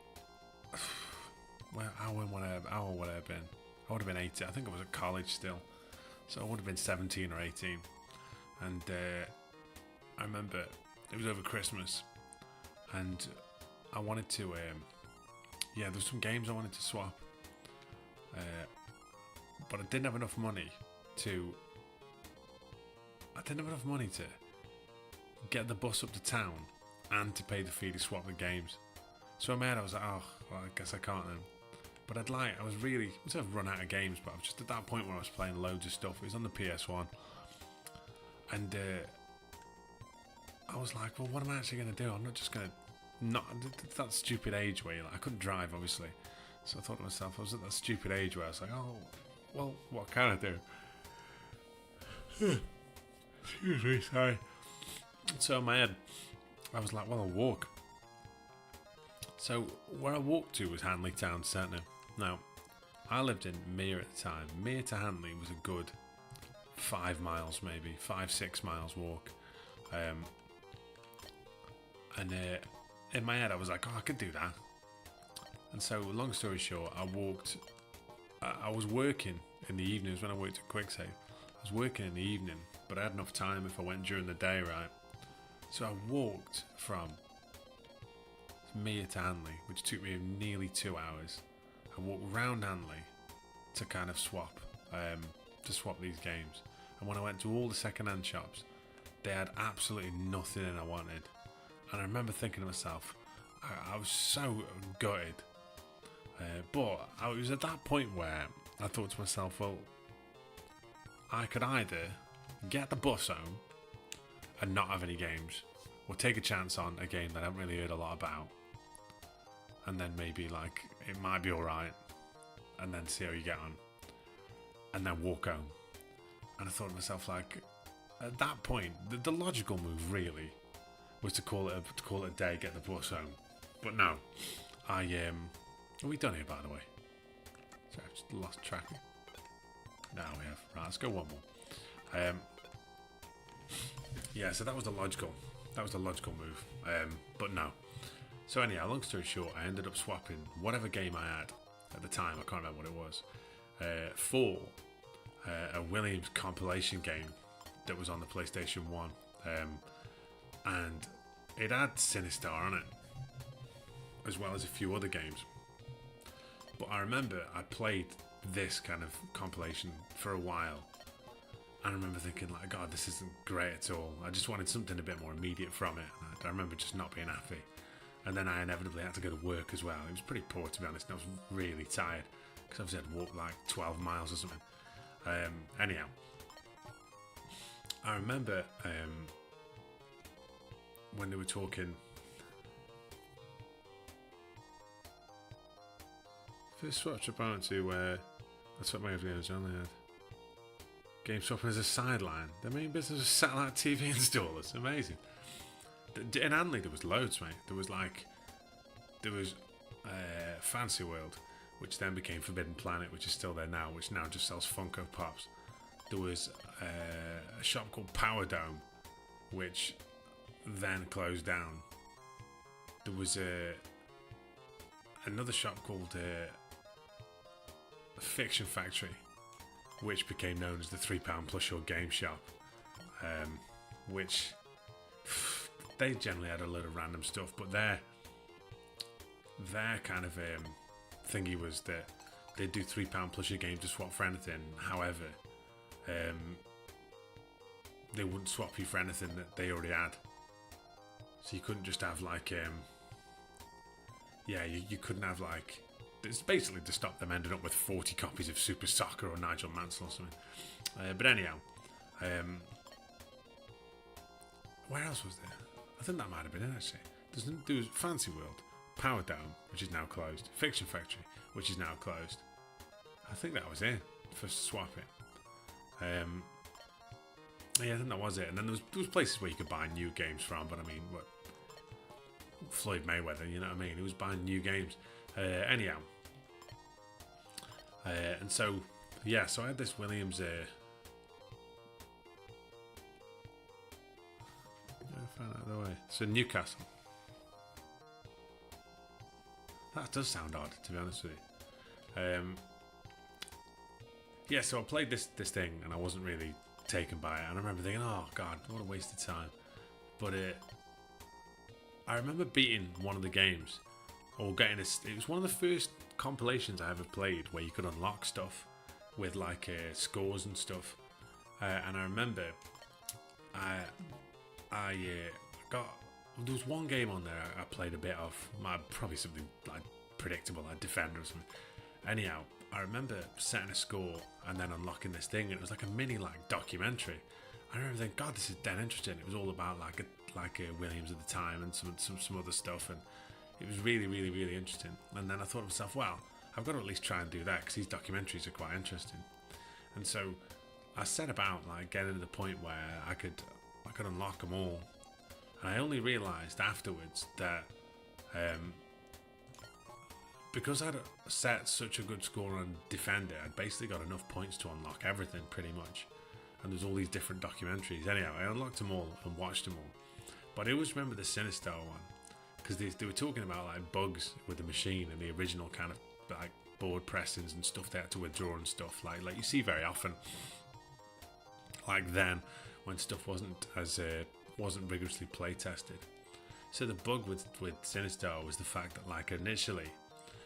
A: well, how would I have been? I would have been 18. I think I was at college still. So I would have been 17 or 18. And I remember it was over Christmas. And I wanted to, there was some games I wanted to swap. But I didn't have enough money to get the bus up to town and to pay the fee to swap the games. So in my head I was like, oh, well, I guess I can't then. But I was really, I've run out of games, but I was just at that point where I was playing loads of stuff. It was on the PS1. And I was like, well, what am I actually going to do? I'm not just going to, that stupid age where I couldn't drive, obviously. So I thought to myself, I was at that stupid age where I was like, oh, well, what can I do? Excuse me, sorry. So in my head, I was like, well, I'll walk. So where I walked to was Hanley Town Centre. Now, I lived in Mere at the time. Mere to Hanley was a good 5 miles, maybe 5-6 miles walk. And in my head, I was like, oh, I could do that. And so, long story short, I walked. I was working in the evenings when I worked at QuickSave. I was working in the evening, but I had enough time if I went during the day, right? So I walked from Mere to Hanley, which took me nearly 2 hours. I walked round Hanley to kind of swap these games. And when I went to all the second-hand shops, they had absolutely nothing I wanted. And I remember thinking to myself, I was so gutted. But I was at that point where I thought to myself, well, I could either get the bus home and not have any games, or take a chance on a game that I haven't really heard a lot about, and then maybe like it might be alright, and then see how you get on, and then walk home. And I thought to myself, like, at that point, the logical move really was to call it a day, get the bus home. But no, are we done here, by the way? Sorry, I've just lost track. No, we have. Right, let's go one more. Yeah, so that was the logical move. But no. So anyhow, long story short, I ended up swapping whatever game I had at the time. I can't remember what it was. For a Williams compilation game that was on the PlayStation 1. And it had Sinistar on it, as well as a few other games. But I remember I played this kind of compilation for a while, and I remember thinking, like, God, this isn't great at all. I just wanted something a bit more immediate from it. I remember just not being happy. And then I inevitably had to go to work as well. It was pretty poor, to be honest, and I was really tired, because obviously I'd walked like 12 miles or something. Anyhow, I remember when they were talking, first switch about to that's what my games only had. Game swapping as a sideline. Their main business was satellite TV installers. Amazing. In Hanley there was loads, mate. There was Fancy World, which then became Forbidden Planet, which is still there now, which now just sells Funko Pops. There was a shop called Power Dome, which then closed down. There was another shop called Fiction Factory, which became known as the £3 plush-your game shop, which they generally had a load of random stuff, but their kind of thingy was that they'd do £3 plush-your games to swap for anything. However, they wouldn't swap you for anything that they already had. So you couldn't just have like, you couldn't have like, it's basically to stop them ending up with 40 copies of Super Soccer or Nigel Mansell or something. But anyhow, where else was there? I think that might have been it actually. There was Fancy World, Power Dome, which is now closed, Fiction Factory, which is now closed. I think that was it for swapping. Yeah, I think that was it. And then there was places where you could buy new games from, but I mean, what, Floyd Mayweather, you know what I mean? He was buying new games. Anyhow, and so yeah, so I had this Williams. Find out the way. So Newcastle. That does sound odd, to be honest with you. Yeah, so I played this thing and I wasn't really taken by it, and I remember thinking, oh god, what a waste of time. But I remember beating one of the games, or getting it was one of the first compilations I ever played where you could unlock stuff with like scores and stuff, and I remember I got, there was one game on there I played a bit of, probably something like predictable, like Defender or something. Anyhow, I remember setting a score and then unlocking this thing, and it was like a mini like documentary. I remember thinking, God, this is dead interesting. It was all about like Williams at the time and some other stuff, and it was really, really, really interesting. And then I thought to myself, well, I've got to at least try and do that, because these documentaries are quite interesting. And so I set about like getting to the point where I could unlock them all. And I only realised afterwards that because I'd set such a good score on Defender, I'd basically got enough points to unlock everything pretty much. And there's all these different documentaries. Anyhow, I unlocked them all and watched them all. But I always remember the Sinistar one, because they were talking about like bugs with the machine and the original kind of like board pressings and stuff they had to withdraw and stuff like you see very often. Like then, when stuff wasn't rigorously play tested. So the bug with Sinistar was the fact that like initially,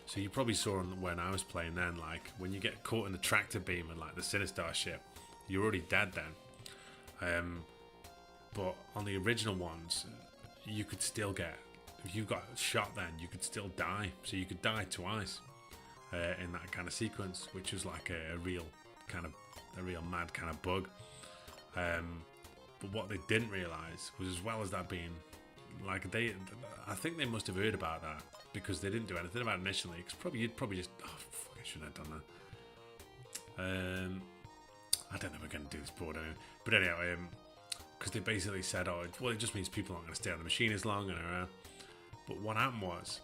A: so you probably saw when I was playing then, like when you get caught in the tractor beam and like the Sinistar ship, you're already dead then. But on the original ones, you could still get, if you got shot then, you could still die. So you could die twice in that kind of sequence, which was like a real mad kind of bug. But what they didn't realise was, as well as that being like I think they must have heard about that because they didn't do anything about it initially. Because you'd probably just, oh fuck, I shouldn't have done that. I don't know if we're going to do this board anyway. But anyway, because they basically said, oh, well, it just means people aren't going to stay on the machine as long. But what happened was,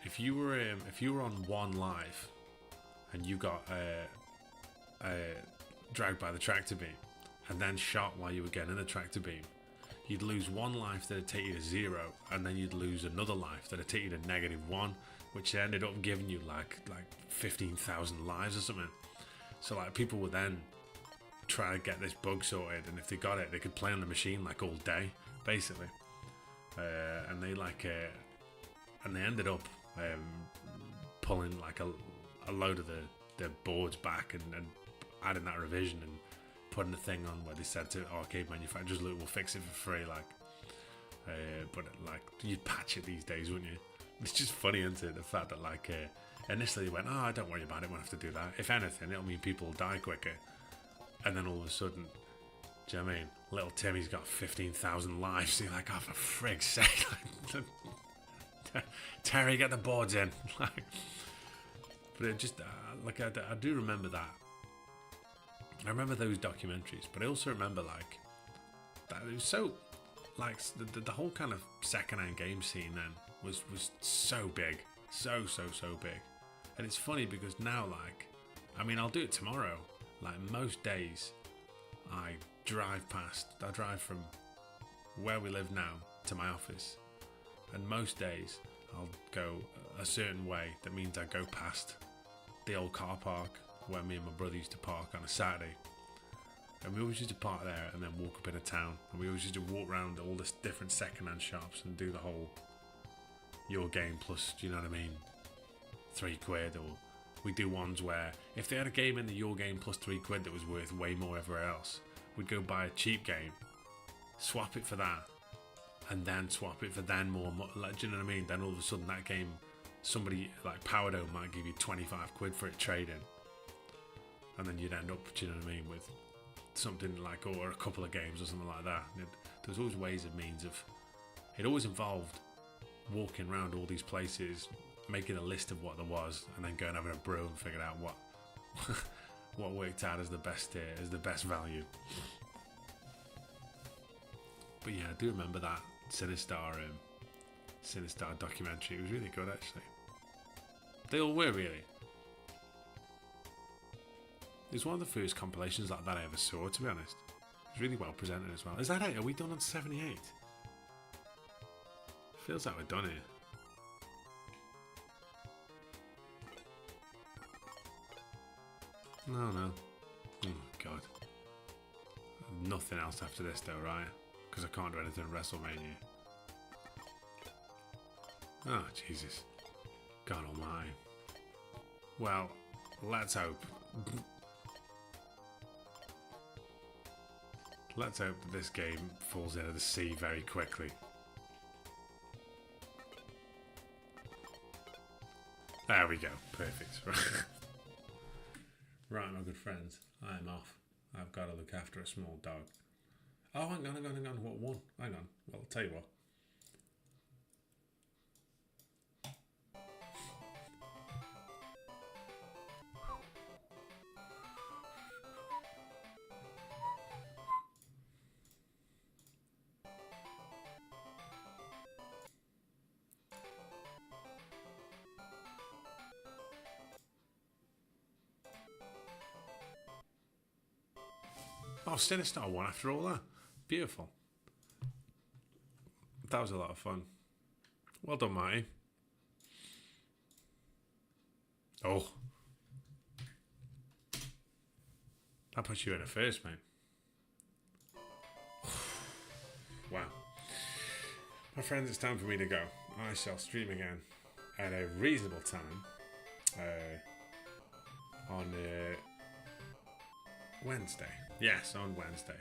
A: if you were on one life and you got dragged by the tractor beam and then shot while you were getting in the tractor beam, you'd lose one life that'd take you to 0, and then you'd lose another life that'd take you to -1, which ended up giving you like 15,000 lives or something. So like people would then try to get this bug sorted, and if they got it, they could play on the machine like all day, basically. And they ended up pulling like a load of the boards back and adding that revision and putting a thing on where they said to arcade manufacturers, look, we'll fix it for free, but like you'd patch it these days, wouldn't you? It's just funny, isn't it, the fact that like initially they went, oh, don't worry about it, won't have to do that. If anything, it'll mean people will die quicker. And then all of a sudden, do you know what I mean? Little Timmy's got 15,000 lives. So you're like, oh, for frig's sake. Terry, get the boards in. But it just, I do remember that. I remember those documentaries, but I also remember, like, that it was so, like, the whole kind of second-hand game scene then was so big. So big. And it's funny because now, like, I mean, I'll do it tomorrow. Like, most days, I drive from where we live now to my office. And most days, I'll go a certain way. That means I go past the old car park where me and my brother used to park on a Saturday. And we always used to park there and then walk up into town. And we always used to walk around all the different second-hand shops and do the whole your game plus, do you know what I mean, £3, or we do ones where if they had a game in the your game plus £3 that was worth way more everywhere else, we'd go buy a cheap game, swap it for that, and then swap it for then more, like, do you know what I mean? Then all of a sudden that game, somebody like Powerdome might give you £25 for it trading, and then you'd end up, do you know what I mean, with something like, or a couple of games or something like that. There's always ways and means of it. Always involved walking around all these places, making a list of what there was, and then going having a brew and figuring out what what worked out as the best value. But yeah, I do remember that Sinistar documentary. It was really good, actually. They all were, really. It was one of the first compilations like that I ever saw, to be honest. It was really well presented as well. Is that it? Are we done on 78? Feels like we're done here. No. Oh god. Nothing else after this though, right? Because I can't do anything in WrestleMania. Oh, Jesus. God almighty. Well, let's hope. Let's hope that this game falls into the sea very quickly. There we go. Perfect. Right, my good friends. I am off. I've got to look after a small dog. Oh, hang on. What one? Hang on. Well, I'll tell you what. Oh, Sinistar won after all that. Beautiful. That was a lot of fun. Well done, Marty. Oh. That puts you in a first, mate. Wow. My friends, it's time for me to go. I shall stream again at a reasonable time on Wednesday. Yes, on Wednesday.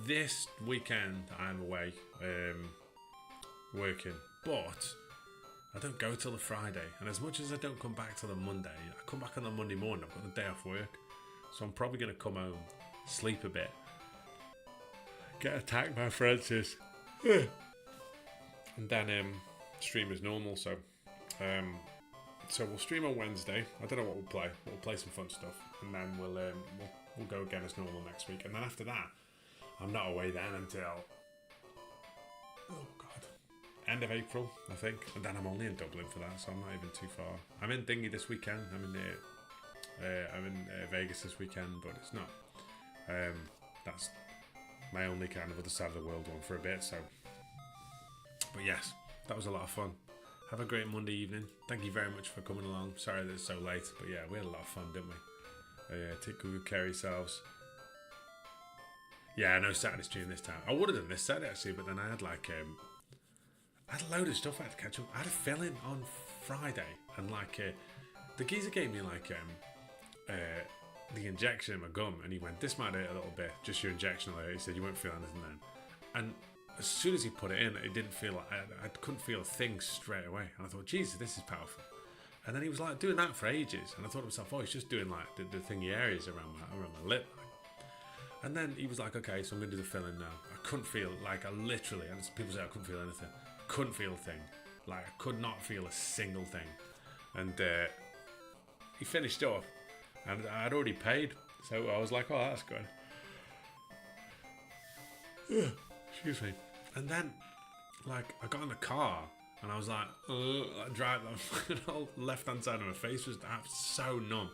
A: This weekend I'm away working, but I don't go till the Friday, and as much as I don't come back till the Monday, I come back on the Monday morning. I've got the day off work, so I'm probably going to come home, sleep a bit, get attacked by Francis. And then stream as normal. So we'll stream on Wednesday. I don't know what we'll play. We'll play some fun stuff, and then we'll go again as normal next week. And then after that, I'm not away then until end of April, I think. And then I'm only in Dublin for that, so I'm not even too far. I'm in Thingy this weekend. I'm in Vegas this weekend, but it's not. That's my only kind of other side of the world one for a bit. So, but yes, that was a lot of fun. Have a great Monday evening. Thank you very much for coming along. Sorry that it's so late, but yeah, we had a lot of fun, didn't we? Take good care of yourselves. Yeah, no Saturday stream this time. I would have done this Saturday actually, but then I had I had a load of stuff I had to catch up. I had a fill-in on Friday, and the geezer gave me the injection in my gum, and he went, "This might hurt a little bit, just your injection." He said you won't feel anything then. And as soon as he put it in, it didn't feel like I couldn't feel a thing straight away. And I thought, Jesus, this is powerful. And then he was doing that for ages, and I thought to myself, oh, he's just doing the thingy areas around my lip. And then he was like, okay, so I'm going to do the fill-in now. I couldn't feel, I literally, and people say I couldn't feel anything. Couldn't feel a thing. I could not feel a single thing. And he finished up, and I'd already paid. So I was like, oh, that's good. Excuse me. And then, I got in the car, and I was I drive, the whole left-hand side of my face was so numb.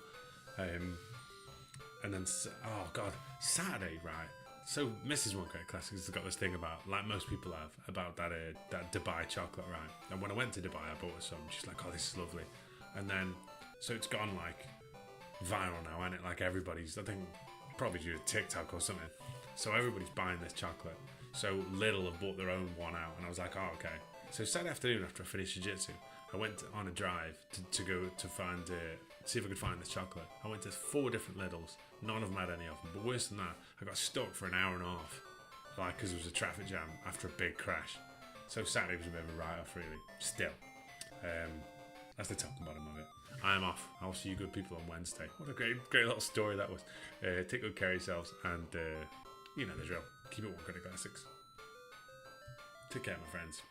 A: And then, oh God, Saturday, right? So Mrs. One Great Classics has got this thing about, like most people have, about that Dubai chocolate, right? And when I went to Dubai, I bought her some. She's like, oh, this is lovely. And then, so it's gone viral now, and everybody's, I think, probably due to TikTok or something. So everybody's buying this chocolate. So Lidl have bought their own one out, and I was like, oh, okay. So Saturday afternoon, after I finished jiu-jitsu, I went on a drive to go to find, see if I could find this chocolate. I went to 4 different Lidls. None of them had any of them. But worse than that, I got stuck for an hour and a half, because there was a traffic jam after a big crash. So Saturday was a bit of a write-off, really. Still, that's the top and bottom of it. I am off. I'll see you good people on Wednesday. What a great little story that was. Take good care of yourselves, and you know the drill. Keep it one Great Classics. Take care, my friends.